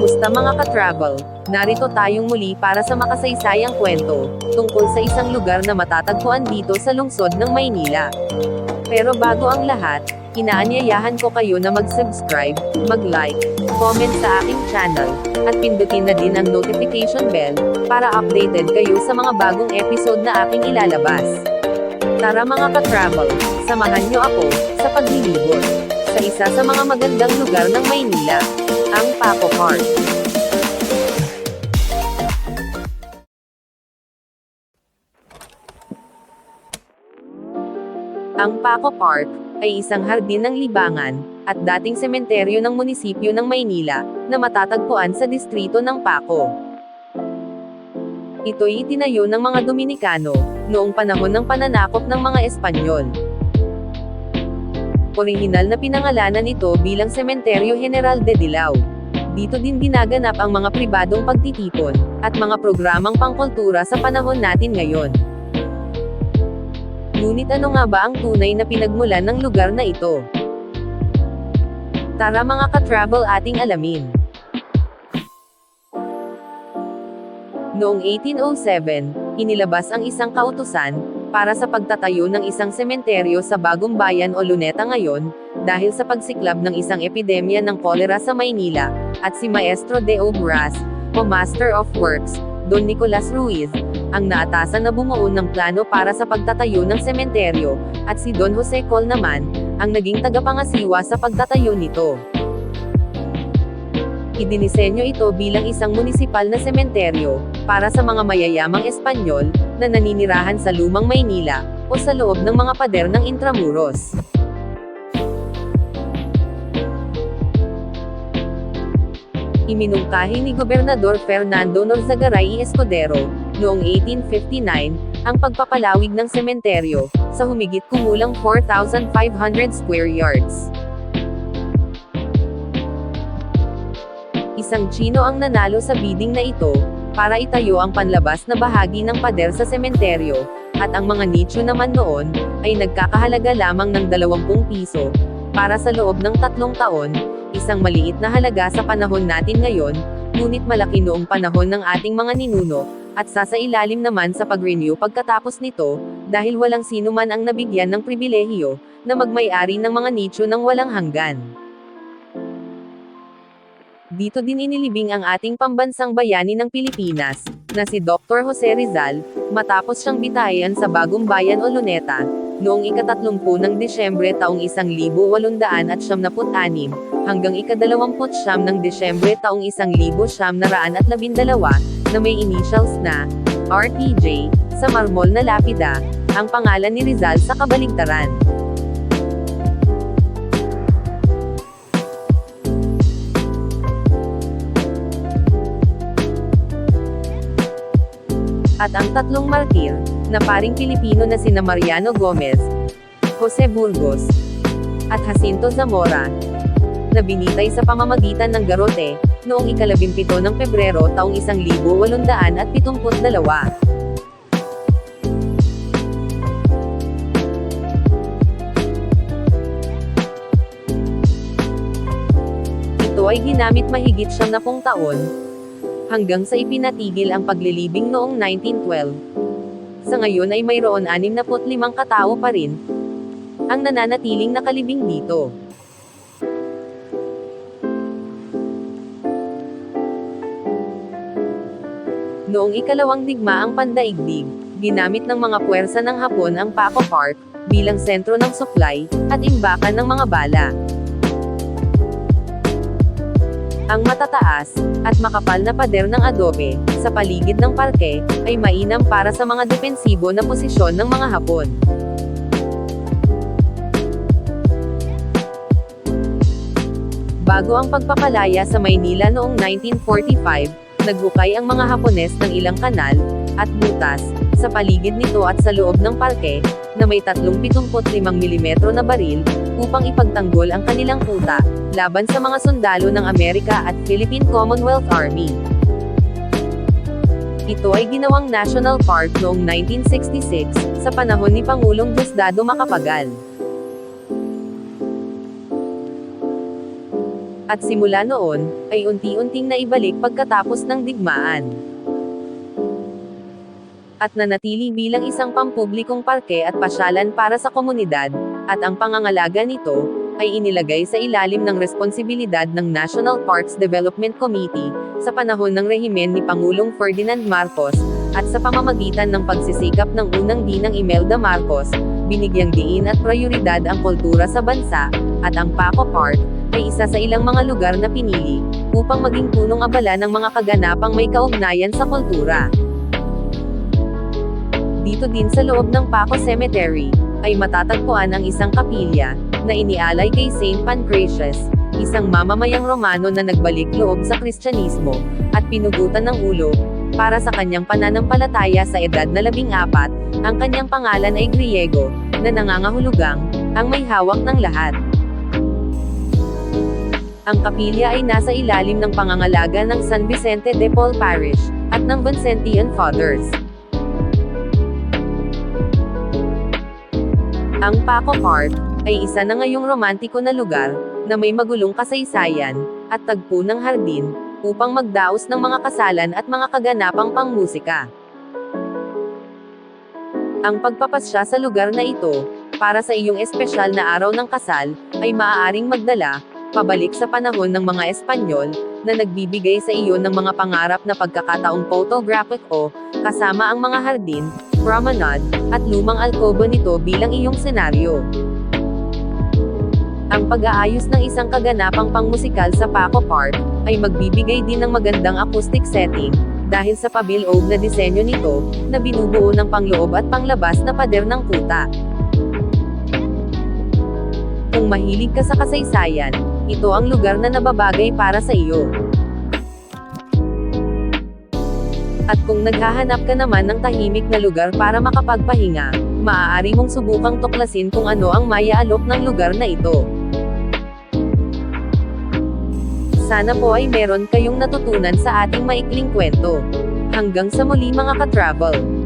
Kamusta mga ka-travel? Narito tayong muli para sa makasaysayang kwento, tungkol sa isang lugar na matatagpuan dito sa lungsod ng Maynila. Pero bago ang lahat, inaanyayahan ko kayo na mag-subscribe, mag-like, comment sa aking channel, at pindutin na din ang notification bell, para updated kayo sa mga bagong episode na aking ilalabas. Tara mga ka-travel, samahan nyo ako, sa paglilibot, sa isa sa mga magandang lugar ng Maynila, ang Paco Park. Ang Paco Park ay isang hardin ng libangan at dating sementeryo ng munisipyo ng Maynila na matatagpuan sa distrito ng Paco. Ito'y itinayo ng mga Dominikano noong panahon ng pananakop ng mga Espanyol. Orihinal na pinangalanan ito bilang Sementeryo General de Dilao. Dito din ginaganap ang mga pribadong pagtitipon at mga programang pangkultura sa panahon natin ngayon. Ngunit ano nga ba ang tunay na pinagmulan ng lugar na ito? Tara mga ka-travel ating alamin. Noong 1807, inilabas ang isang kautusan para sa pagtatayo ng isang sementeryo sa Bagong Bayan o Luneta ngayon, dahil sa pagsiklab ng isang epidemya ng kolera sa Maynila, at si Maestro de Obras, o Master of Works, Don Nicolas Ruiz, ang naatasan na bumuo ng plano para sa pagtatayo ng sementeryo, at si Don Jose Col naman, ang naging tagapangasiwa sa pagtatayo nito. Idinisenyo ito bilang isang munisipal na sementeryo, para sa mga mayayamang Espanyol, na naninirahan sa Lumang Maynila, o sa loob ng mga pader ng Intramuros. Iminungkahi ni Gobernador Fernando Norzagaray y Escudero, noong 1859, ang pagpapalawig ng sementeryo, sa humigit kumulang 4,500 square yards. Isang Tsino ang nanalo sa bidding na ito, para itayo ang panlabas na bahagi ng pader sa sementeryo, at ang mga nicho naman noon, ay nagkakahalaga lamang ng 20 piso, para sa loob ng 3 taon, isang maliit na halaga sa panahon natin ngayon, ngunit malaki noong panahon ng ating mga ninuno, at sasailalim naman sa pag-renew pagkatapos nito, dahil walang sino man ang nabigyan ng pribilehiyo, na magmay-ari ng mga nicho ng walang hanggan. Dito din inilibing ang ating pambansang bayani ng Pilipinas, na si Dr. Jose Rizal, matapos siyang bitayan sa Bagong Bayan o Luneta, noong ika-30 ng Disyembre taong 1876, hanggang ika-29 ng Disyembre taong 1912, na may initials na RTJ, sa marmol na lapida, ang pangalan ni Rizal sa kabaligtaran. At ang 3 martir, na paring Pilipino na sina Mariano Gomez, Jose Burgos, at Jacinto Zamora, na binitay sa pamamagitan ng garote, noong ika-17 ng Pebrero taong 1872. Ito ay ginamit mahigit 70 taon, hanggang sa ipinatigil ang paglilibing noong 1912. Sa ngayon ay mayroon 65 katao pa rin ang nananatiling nakalibing dito. Noong ikalawang digmaang pandaigdig, ginamit ng mga puwersa ng Hapon ang Paco Park bilang sentro ng supply at imbakan ng mga bala. Ang matataas at makapal na pader ng adobe sa paligid ng parke ay mainam para sa mga depensibo na posisyon ng mga Hapon. Bago ang pagpapalaya sa Maynila noong 1945, naghukay ang mga Hapones ng ilang kanal at butas sa paligid nito at sa loob ng parke, na may 3.75 mm na baril, upang ipagtanggol ang kanilang kuta, laban sa mga sundalo ng Amerika at Philippine Commonwealth Army. Ito ay ginawang National Park noong 1966, sa panahon ni Pangulong Diosdado Macapagal. At simula noon, ay unti-unting naibalik pagkatapos ng digmaan. At nanatili bilang isang pampublikong parke at pasyalan para sa komunidad, at ang pangangalaga nito, ay inilagay sa ilalim ng responsibilidad ng National Parks Development Committee, sa panahon ng rehimen ni Pangulong Ferdinand Marcos, at sa pamamagitan ng pagsisikap ng unang Ginang Imelda Marcos, binigyang diin at prioridad ang kultura sa bansa, at ang Paco Park, ay isa sa ilang mga lugar na pinili, upang maging punong abala ng mga kaganapang may kaugnayan sa kultura. Dito din sa loob ng Paco Cemetery, ay matatagpuan ang isang kapilya, na inialay kay Saint Pancratius, isang mamamayang Romano na nagbalik loob sa Kristyanismo, at pinugutan ng ulo, para sa kanyang pananampalataya sa edad na 14, ang kanyang pangalan ay Griego, na nangangahulugang, ang may hawak ng lahat. Ang kapilya ay nasa ilalim ng pangangalaga ng San Vicente de Paul Parish, at ng Vincentian Fathers. Ang Paco Park, ay isa na ngayong romantiko na lugar, na may magulong kasaysayan, at tagpo ng hardin, upang magdaos ng mga kasalan at mga kaganapang pangmusika. Ang pagpapasya sa lugar na ito, para sa iyong espesyal na araw ng kasal, ay maaaring magdala, pabalik sa panahon ng mga Espanyol, na nagbibigay sa iyo ng mga pangarap na pagkakataong photographic o, kasama ang mga hardin, promenade, at lumang alkoba nito bilang iyong senaryo. Ang pag-aayos ng isang kaganapang pangmusikal sa Paco Park, ay magbibigay din ng magandang acoustic setting, dahil sa pabilog na disenyo nito, na binubuo ng pangloob at panglabas na pader ng kuta. Kung mahilig ka sa kasaysayan, ito ang lugar na nababagay para sa iyo. At kung naghahanap ka naman ng tahimik na lugar para makapagpahinga, maaari mong subukang tuklasin kung ano ang maya-alok ng lugar na ito. Sana po ay meron kayong natutunan sa ating maikling kwento. Hanggang sa muli mga ka-travel!